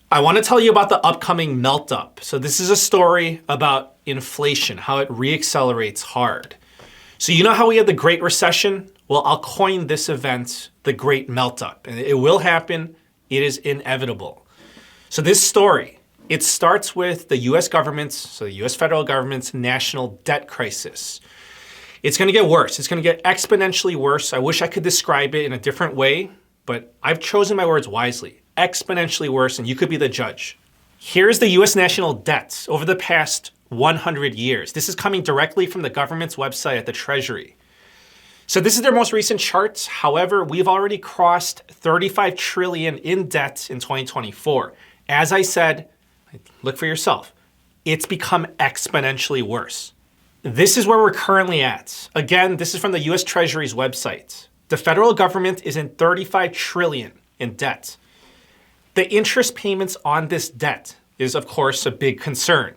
I want to tell you about the upcoming melt up. So this is a story about inflation, how it reaccelerates hard. So you know how we had the Great Recession? Well, I'll coin this event the Great Melt Up, and it will happen. It is inevitable. So this story, it starts with the US government's, so the US federal government's national debt crisis. It's going to get worse. It's going to get exponentially worse. I wish I could describe it in a different way, but I've chosen my words wisely. Exponentially worse, and you could be the judge. Here's the US national debt over the past 100 years. This is coming directly from the government's website at the Treasury. So this is their most recent charts. However, we've already crossed 35 trillion in debt in 2024. As I said, look for yourself. It's become exponentially worse. This is where we're currently at. Again, this is from the US Treasury's website. The federal government is in 35 trillion in debt. The interest payments on this debt is, of course, a big concern.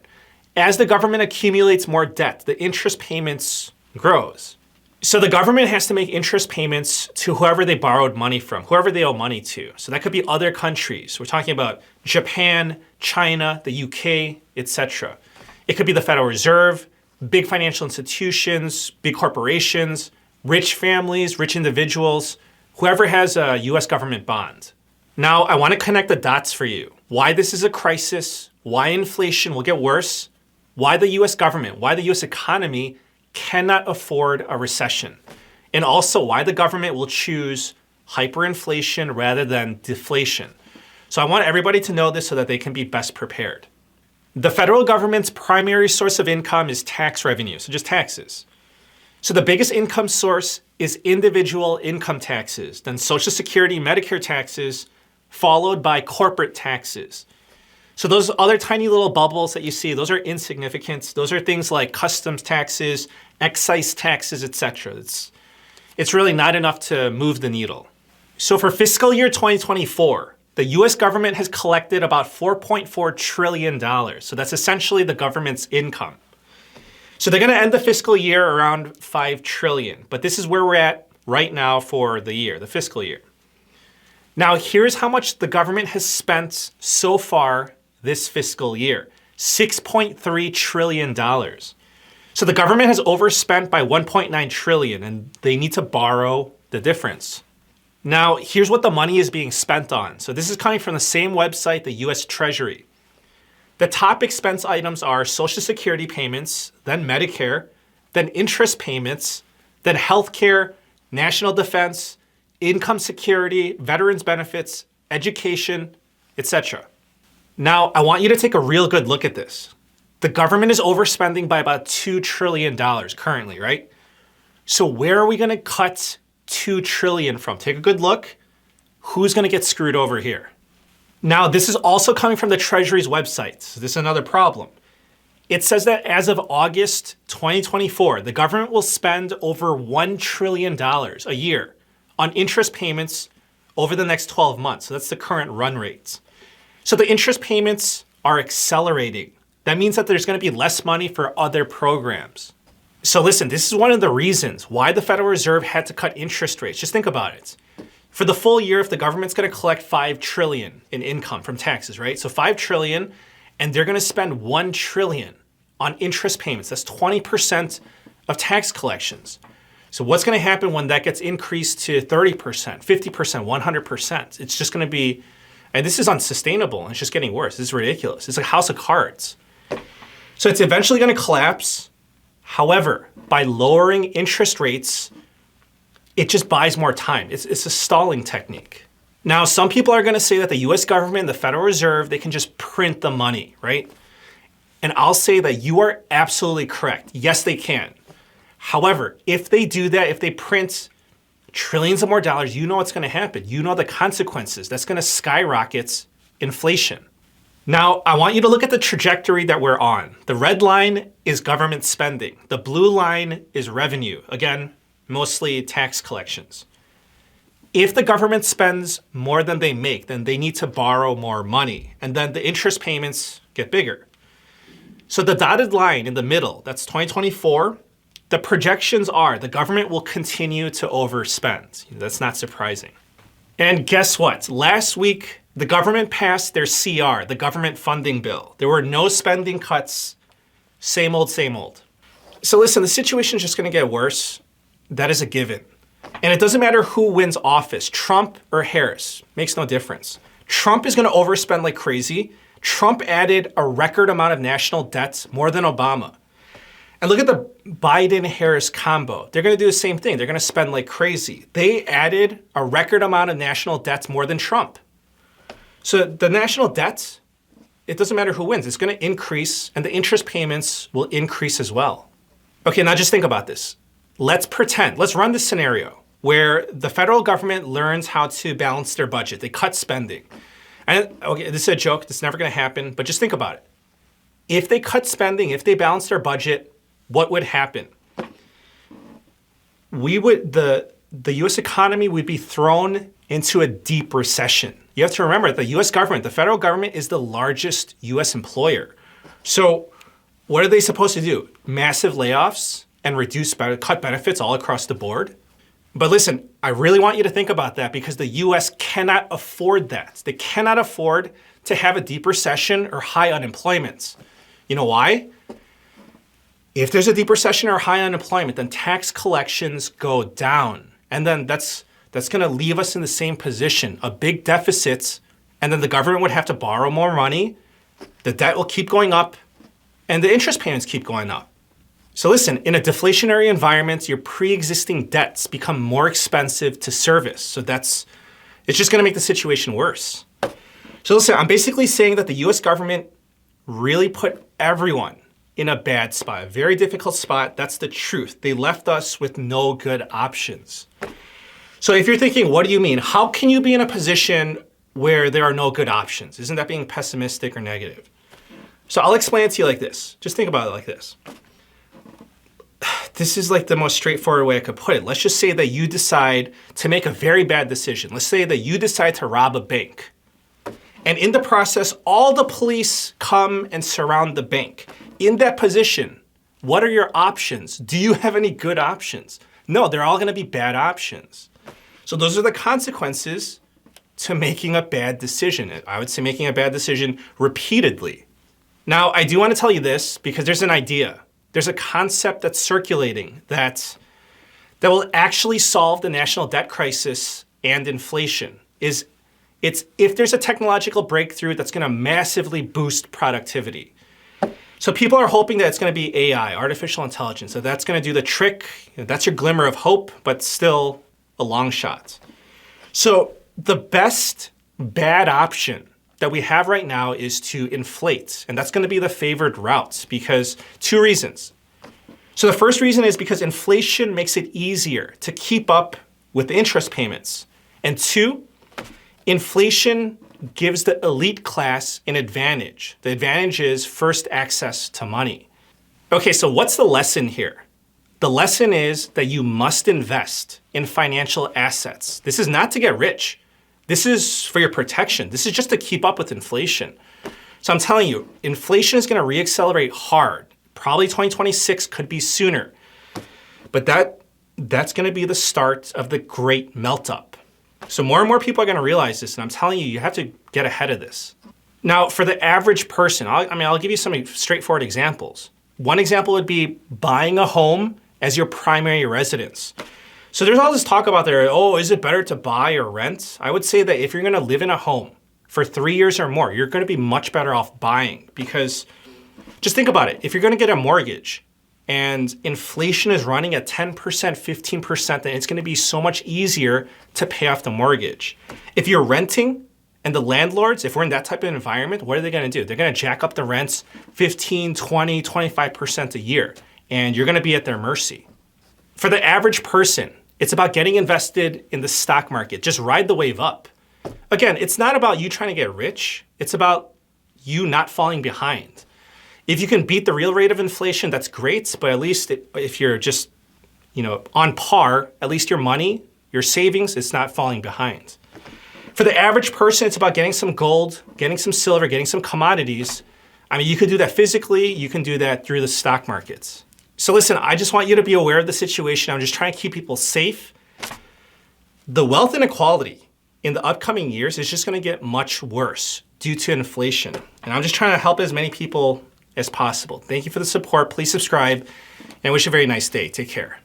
As the government accumulates more debt, the interest payments grows. So the government has to make interest payments to whoever they borrowed money from, whoever they owe money to. So that could be other countries. We're talking about Japan, China, the UK, etc. It could be the Federal Reserve, big financial institutions, big corporations, rich families, rich individuals, whoever has a US government bond. Now, I want to connect the dots for you. Why this is a crisis, why inflation will get worse, why the US government, why the US economy cannot afford a recession, and also why the government will choose hyperinflation rather than deflation. So I want everybody to know this so that they can be best prepared. The federal government's primary source of income is tax revenue, so just taxes. So the biggest income source is individual income taxes, then Social Security, Medicare taxes, followed by corporate taxes. So those other tiny little bubbles that you see, those are insignificant. Those are things like customs taxes, excise taxes, etc. It's really not enough to move the needle. So for fiscal year 2024, the US government has collected about $4.4 trillion. So that's essentially the government's income. So they're going to end the fiscal year around $5 trillion. But this is where we're at right now for the year, the fiscal year. Now, here's how much the government has spent so far this fiscal year, $6.3 trillion. So the government has overspent by $1.9 trillion, and they need to borrow the difference. Now, here's what the money is being spent on. So this is coming from the same website, the US Treasury. The top expense items are Social Security payments, then Medicare, then interest payments, then healthcare, national defense, income security, veterans benefits, education, etc. Now, I want you to take a real good look at this. The government is overspending by about $2 trillion currently, right? So where are we going to cut $2 trillion from? Take a good look. Who's going to get screwed over here? Now, this is also coming from the Treasury's website. So this is another problem. It says that as of August 2024, the government will spend over $1 trillion a year on interest payments over the next 12 months. So that's the current run rates. So the interest payments are accelerating. That means that there's going to be less money for other programs. So listen, this is one of the reasons why the Federal Reserve had to cut interest rates. Just think about it. For the full year, if the government's going to collect $5 trillion in income from taxes, right? So $5 trillion, and they're going to spend $1 trillion on interest payments. That's 20% of tax collections. So what's going to happen when that gets increased to 30%, 50%, 100%? It's just going to be, and this is unsustainable, and it's just getting worse. This is ridiculous. It's like a house of cards. So it's eventually going to collapse. However, by lowering interest rates, it just buys more time. It's a stalling technique. Now, some people are going to say that the US government, the Federal Reserve, they can just print the money, right? And I'll say that you are absolutely correct. Yes, they can. However, if they do that, if they print trillions of more dollars, you know what's going to happen. You know the consequences. That's going to skyrocket inflation. Now, I want you to look at the trajectory that we're on. The red line is government spending. The blue line is revenue. Again, mostly tax collections. If the government spends more than they make, then they need to borrow more money. And then the interest payments get bigger. So the dotted line in the middle, that's 2024. The projections are the government will continue to overspend. That's not surprising. And guess what? Last week, The government passed their CR, the government funding bill. There were no spending cuts, same old, same old. So listen, the situation is just going to get worse. That is a given. And it doesn't matter who wins office, Trump or Harris, makes no difference. Trump is going to overspend like crazy. Trump added a record amount of national debt, more than Obama. And look at the Biden-Harris combo. They're going to do the same thing. They're going to spend like crazy. They added a record amount of national debts, more than Trump. So the national debt, it doesn't matter who wins. It's going to increase, and the interest payments will increase as well. Okay, now just think about this. Let's run this scenario where the federal government learns how to balance their budget. They cut spending. And okay, this is a joke. This is never going to happen, but just think about it. If they cut spending, if they balance their budget, what would happen? The U.S. economy would be thrown into a deep recession. You have to remember the U.S. government, the federal government, is the largest U.S. employer. So what are they supposed to do? Massive layoffs and cut benefits all across the board? But listen, I really want you to think about that because the U.S. cannot afford that. They cannot afford to have a deep recession or high unemployment. You know why? If there's a deep recession or high unemployment, then tax collections go down. And then that's going to leave us in the same position, a big deficit, and then the government would have to borrow more money. The debt will keep going up, and the interest payments keep going up. So listen, in a deflationary environment, your pre-existing debts become more expensive to service. So it's just going to make the situation worse. So listen, I'm basically saying that the US government really put everyone in a bad spot, a very difficult spot. That's the truth. They left us with no good options. So if you're thinking, what do you mean? How can you be in a position where there are no good options? Isn't that being pessimistic or negative? So I'll explain it to you like this. Just think about it like this. This is like the most straightforward way I could put it. Let's just say that you decide to make a very bad decision. Let's say that you decide to rob a bank. And in the process, all the police come and surround the bank. In that position, what are your options? Do you have any good options? No, they're all going to be bad options. So those are the consequences to making a bad decision. I would say making a bad decision repeatedly. Now, I do want to tell you this because there's an idea. There's a concept that's circulating that will actually solve the national debt crisis and inflation. It's if there's a technological breakthrough that's going to massively boost productivity. So people are hoping that it's going to be AI, artificial intelligence. So that's going to do the trick. That's your glimmer of hope, but still a long shot. So the best bad option that we have right now is to inflate. And that's going to be the favored route because two reasons. So the first reason is because inflation makes it easier to keep up with the interest payments. And two, inflation gives the elite class an advantage. The advantage is first access to money. Okay, so what's the lesson here? The lesson is that you must invest in financial assets. This is not to get rich. This is for your protection. This is just to keep up with inflation. So I'm telling you, inflation is going to reaccelerate hard. Probably 2026 could be sooner. But that's going to be the start of the great melt-up. So more and more people are going to realize this, and I'm telling you, you have to get ahead of this. Now, for the average person, I'll give you some straightforward examples. One example would be buying a home as your primary residence. So there's all this talk about there, is it better to buy or rent? I would say that if you're going to live in a home for 3 years or more, you're going to be much better off buying because just think about it. If you're going to get a mortgage and inflation is running at 10%, 15%, then it's going to be so much easier to pay off the mortgage. If you're renting and the landlords, if we're in that type of environment, what are they going to do? They're going to jack up the rents 15, 20, 25% a year, and you're going to be at their mercy. For the average person, it's about getting invested in the stock market. Just ride the wave up. Again, it's not about you trying to get rich. It's about you not falling behind. If you can beat the real rate of inflation, that's great. But at least if you're just, on par, at least your money, your savings, it's not falling behind. For the average person, it's about getting some gold, getting some silver, getting some commodities. You could do that physically. You can do that through the stock markets. So listen, I just want you to be aware of the situation. I'm just trying to keep people safe. The wealth inequality in the upcoming years, it's just gonna get much worse due to inflation. And I'm just trying to help as many people as possible. Thank you for the support. Please subscribe and I wish you a very nice day. Take care.